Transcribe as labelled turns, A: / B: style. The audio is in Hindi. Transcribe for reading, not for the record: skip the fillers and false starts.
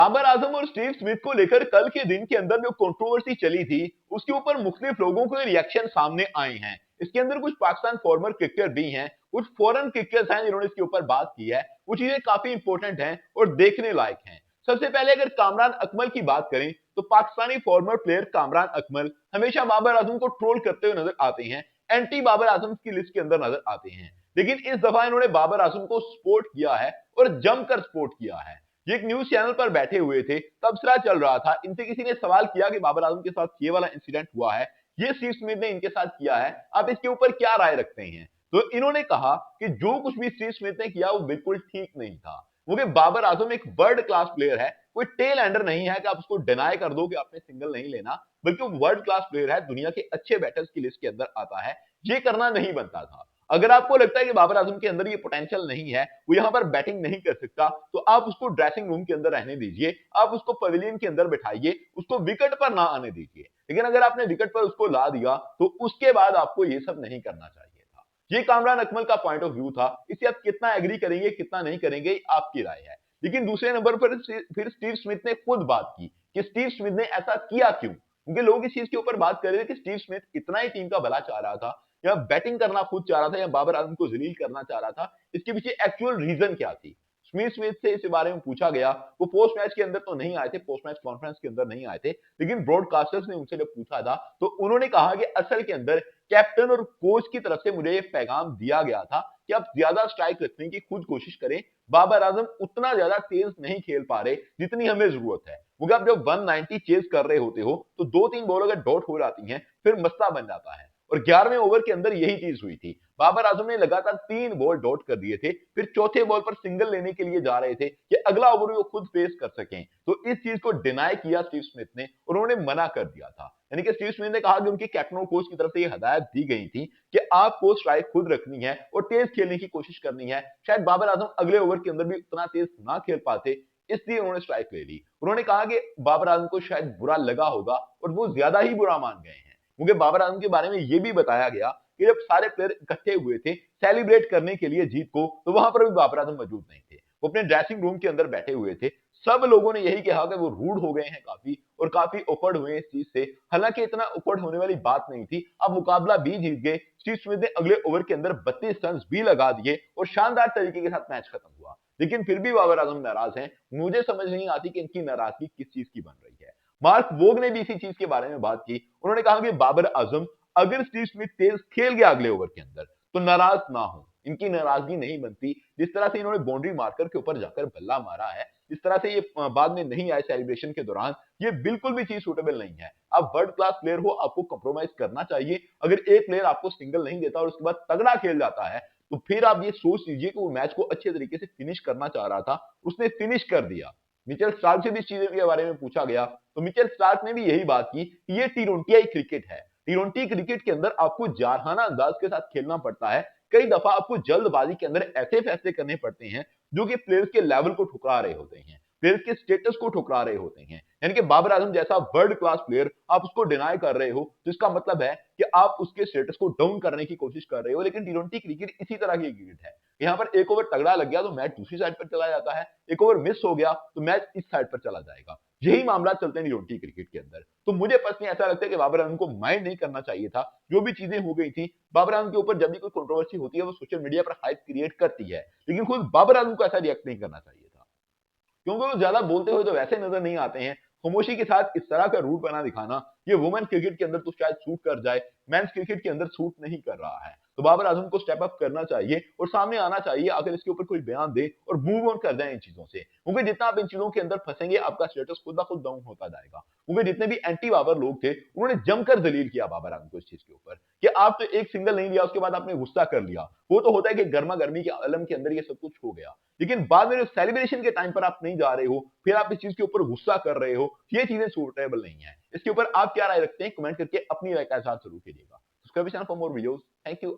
A: बाबर आजम और स्टीव स्मिथ को लेकर कल के दिन के अंदर जो कंट्रोवर्सी चली थी, उसके ऊपर मुख्तलिफ लोगों के रिएक्शन सामने आए हैं। इसके अंदर कुछ पाकिस्तान फॉर्मर क्रिकेटर भी हैं, कुछ फॉरेन क्रिकेटर्स हैं जिन्होंने इसके ऊपर बात की है। वो चीजें काफी इंपॉर्टेंट हैं और देखने लायक हैं। सबसे पहले अगर कामरान अकमल की बात करें, तो पाकिस्तानी फॉर्मर प्लेयर कामरान अकमल हमेशा बाबर आजम को ट्रोल करते हुए नजर आते हैं, एंटी बाबर आजम की लिस्ट के अंदर नजर आते हैं। लेकिन इस दफा इन्होंने बाबर आजम को सपोर्ट किया है और जमकर सपोर्ट किया है। ये एक न्यूज चैनल पर बैठे हुए थे, तबसरा चल रहा था। इनसे किसी ने सवाल किया कि बाबर आजम के साथ ये वाला इंसिडेंट हुआ है, ये स्टीव स्मिथ ने इनके साथ किया है, आप इसके ऊपर क्या राय रखते हैं? तो इन्होंने कहा कि जो कुछ भी स्टीव स्मिथ ने किया वो बिल्कुल ठीक नहीं था, क्योंकि बाबर आजम एक वर्ल्ड क्लास प्लेयर है, कोई टेल एंडर नहीं है कि आप उसको डिनाई कर दो कि आपने सिंगल नहीं लेना, बल्कि वो वर्ल्ड क्लास प्लेयर है, दुनिया के अच्छे बैटर्स की लिस्ट के अंदर आता है। ये करना नहीं बनता था। अगर आपको लगता है कि बाबर आजम के अंदर ये पोटेंशियल नहीं है, वो यहां पर बैटिंग नहीं कर सकता, तो आप उसको ड्रेसिंग रूम के अंदर रहने दीजिए, आप उसको पवेलियन के अंदर बिठाइए, उसको विकेट पर ना आने दीजिए। लेकिन अगर आपने विकेट पर उसको ला दिया, तो उसके बाद आपको ये सब नहीं करना चाहिए था। ये कामरान अकमल का पॉइंट ऑफ व्यू था। इसे आप कितना एग्री करेंगे, कितना नहीं करेंगे, आपकी राय है। लेकिन दूसरे नंबर पर फिर स्टीव स्मिथ ने खुद बात की कि स्टीव स्मिथ ने ऐसा किया क्यों, क्योंकि लोग इस चीज के ऊपर बात कर रहे थे कि स्टीव स्मिथ इतना ही टीम का भला चाह रहा था, या बैटिंग करना खुद चाह रहा था, या बाबर आजम को जलील करना चाह रहा था। इसके पीछे एक्चुअल रीजन क्या थी? स्मिथ स्मिथ से इस बारे में पूछा गया। वो पोस्ट मैच के अंदर तो नहीं आए थे, पोस्ट मैच कॉन्फ्रेंस के अंदर नहीं आए थे, लेकिन ब्रॉडकास्टर्स ने उनसे जब पूछा था, तो उन्होंने कहा कि असल के अंदर कैप्टन और कोच की तरफ से मुझे ये पैगाम दिया गया था कि आप ज्यादा स्ट्राइक रखने की खुद कोशिश करें। बाबर आजम उतना ज्यादा तेज नहीं खेल पा रहे जितनी हमें जरूरत है, क्योंकि आप जब 190 चेज कर रहे होते हो, तो 2-3 बॉल अगर डॉट हो जाती हैं, फिर मसला बन जाता है। और 11वें ओवर के अंदर यही चीज हुई थी। बाबर आजम ने लगातार 3 बॉल डॉट कर दिए थे, फिर चौथे बॉल पर सिंगल लेने के लिए जा रहे थे कि अगला ओवर वो खुद फेस कर सकें। तो इस चीज को डिनाई किया स्टीव स्मिथ ने, उन्होंने मना कर दिया था। यानी कि स्टीव स्मिथ ने कहा कि उनके कैप्टन और कोच की तरफ से ये हदायत दी गई थी कि आपको स्ट्राइक खुद रखनी है और तेज खेलने की कोशिश करनी है। शायद बाबर आजम अगले ओवर के अंदर भी उतना तेज ना खेल पाते, इसलिए उन्होंने स्ट्राइक ले ली। उन्होंने कहा कि बाबर आजम को शायद बुरा लगा होगा और वो ज्यादा ही बुरा मान गए हैं, क्योंकि बाबर आजम के बारे में यह भी बताया गया कि जब सारे प्लेयर इकट्ठे हुए थे सेलिब्रेट करने के लिए जीत को, तो वहां पर भी बाबर आजम मौजूद नहीं थे। वो अपने ड्रेसिंग रूम के अंदर बैठे हुए थे। सब लोगों ने यही कहा कि वो रूड हो गए हैं काफी, और काफी ऑकवर्ड हुए इस चीज से। हालांकि इतना ऑकवर्ड होने वाली बात नहीं थी। अब मुकाबला भी जीत गए। स्टीव स्मिथ ने अगले ओवर के अंदर 32 रन भी लगा दिए और शानदार तरीके के साथ मैच खत्म हुआ। लेकिन फिर भी बाबर आजम नाराज हैं। मुझे समझ नहीं आती कि इनकी नाराजगी किस चीज की बन रही है। मार्क वोग ने भी इसी चीज के बारे में बात की। उन्होंने कहा कि बाबर आजम अगर स्टीव स्मिथ तेज खेल गया अगले ओवर के अंदर, तो नाराज ना हो। इनकी नाराजगी नहीं बनती। जिस तरह से इन्होंने बाउंड्री मार्कर के ऊपर जाकर बल्ला मारा है, जिस तरह से ये बाद में नहीं आए सेलिब्रेशन के दौरान, ये बिल्कुल भी चीज सूटेबल नहीं है। आप वर्ल्ड क्लास प्लेयर हो, आपको कंप्रोमाइज करना चाहिए। अगर एक प्लेयर आपको सिंगल नहीं देता और उसके बाद तगड़ा खेल जाता है, तो फिर आप ये सोच लीजिए कि वो मैच को अच्छे तरीके से फिनिश करना चाह रहा था, उसने फिनिश कर दिया। मिचेल स्टार्क से भी इस चीज के बारे में पूछा गया, तो मिचेल स्टार्क ने भी यही बात की कि ये टी20 क्रिकेट है। टी20 क्रिकेट के अंदर आपको जारहाना अंदाज के साथ खेलना पड़ता है। कई दफा आपको जल्दबाजी के अंदर ऐसे फैसले करने पड़ते हैं जो कि प्लेयर्स के लेवल को ठुकरा रहे होते हैं, प्लेयर्स के स्टेटस को ठुकरा रहे होते हैं। यानी कि बाबर आजम जैसा वर्ल्ड क्लास प्लेयर आप उसको डिनाई कर रहे हो, तो इसका मतलब है कि आप उसके स्टेटस को डाउन करने की कोशिश कर रहे हो। लेकिन टी20 क्रिकेट इसी तरह की क्रिकेट है। यहाँ पर एक ओवर तगड़ा लग गया तो मैच दूसरी साइड पर चला जाता है, एक ओवर मिस हो गया तो मैच इस साइड पर चला जाएगा। यही मामला चलते हैं टी20 क्रिकेट के अंदर। तो मुझे पर्सनली ऐसा लगता है कि बाबर आजम को माइंड नहीं करना चाहिए था। जो भी चीजें हो गई थी, बाबर आजम के ऊपर जब भी कोई कंट्रोवर्सी होती है, वो सोशल मीडिया पर हाइप क्रिएट करती है, लेकिन खुद बाबर आजम को ऐसा रिएक्ट नहीं करना चाहिए था, क्योंकि वो ज्यादा बोलते हुए तो वैसे नजर नहीं आते हैं। खामोशी के साथ इस तरह का रूट बना दिखाना, ये वुमेन क्रिकेट के अंदर तो शायद सूट कर जाए, मेंस क्रिकेट के अंदर सूट नहीं कर रहा है। तो बाबर आजम को स्टेप अप करना चाहिए और सामने आना चाहिए, अगर इसके ऊपर कोई बयान दे और मूव ऑन कर जाए इन चीजों से। क्योंकि जितना आप इन चीजों के अंदर फंसेंगे, आपका स्टेटस खुद ब खुद डाउन होता जाएगा। क्योंकि जितने भी एंटी बाबर लोग थे, उन्होंने जमकर जलील किया बाबर आजम को इस चीज के ऊपर कि आप तो एक सिंगल नहीं लिया, उसके बाद आपने गुस्सा कर लिया। वो तो होता है कि गर्मा गर्मी के आलम के अंदर ये सब कुछ हो गया, लेकिन बाद में सेलिब्रेशन के टाइम पर आप नहीं जा रहे हो, फिर आप इस चीज के ऊपर गुस्सा कर रहे हो, ये चीजें सूटेबल नहीं है। इसके ऊपर आप क्या राय रखते हैं, कमेंट करके अपनी राय का इजहार जरूर कीजिएगा। Subscribe channel for more videos. Thank you.